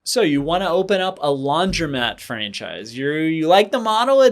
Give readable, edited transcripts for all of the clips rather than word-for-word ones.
So you want to open up a laundromat franchise. You like the model?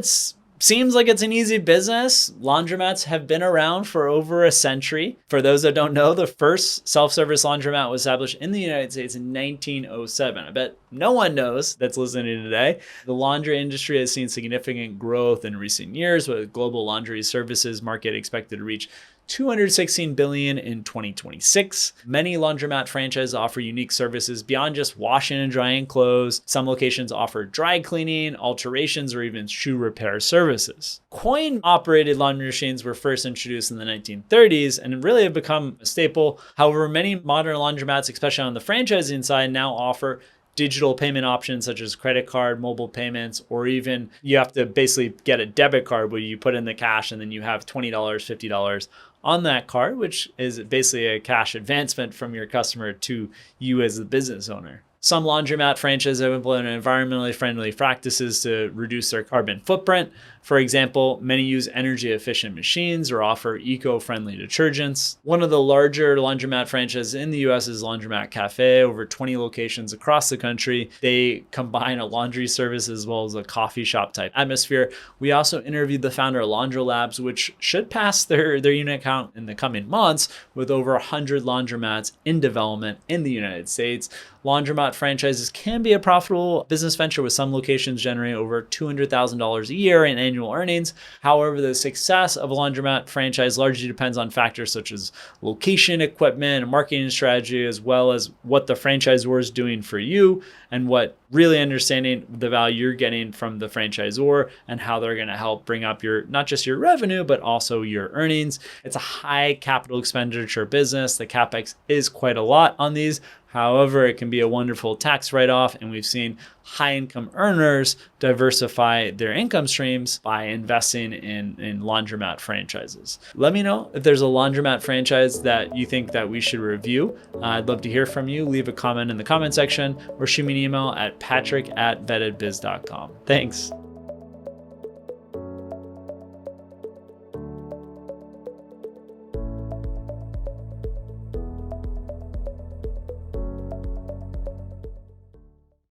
Seems like it's an easy business. Laundromats have been around for over a century. For those that don't know, the first self-service laundromat was established in the United States in 1907. I bet no one knows that's listening today. The laundry industry has seen significant growth in recent years, with global laundry services market expected to reach $216 billion in 2026. Many laundromat franchises offer unique services beyond just washing and drying clothes. Some locations offer dry cleaning, alterations, or even shoe repair services. Coin-operated laundry machines were first introduced in the 1930s and really have become a staple. However, many modern laundromats, especially on the franchising side, now offer digital payment options such as credit card, mobile payments, or even you have to basically get a debit card where you put in the cash and then you have $20, $50 on that card, which is basically a cash advancement from your customer to you as the business owner. Some laundromat franchises have implemented environmentally friendly practices to reduce their carbon footprint. For example, many use energy efficient machines or offer eco-friendly detergents. One of the larger laundromat franchises in the US is Laundromat Cafe, over 20 locations across the country. They combine a laundry service as well as a coffee shop type atmosphere. We also interviewed the founder of LaundroLabs, which should pass their unit count in the coming months, with over 100 laundromats in development in the United States. Laundromat franchises can be a profitable business venture, with some locations generating over $200,000 a year in annual earnings. However, the success of a laundromat franchise largely depends on factors such as location, equipment, and marketing strategy, as well as what the franchisor is doing for you and what really understanding the value you're getting from the franchisor and how they're going to help bring up not just your revenue, but also your earnings. It's a high capital expenditure business. The CapEx is quite a lot on these. However, it can be a wonderful tax write-off, and we've seen high-income earners diversify their income streams by investing in laundromat franchises. Let me know if there's a laundromat franchise that you think that we should review. I'd love to hear from you. Leave a comment in the comment section or shoot me an email at patrick@vettedbiz.com. Thanks.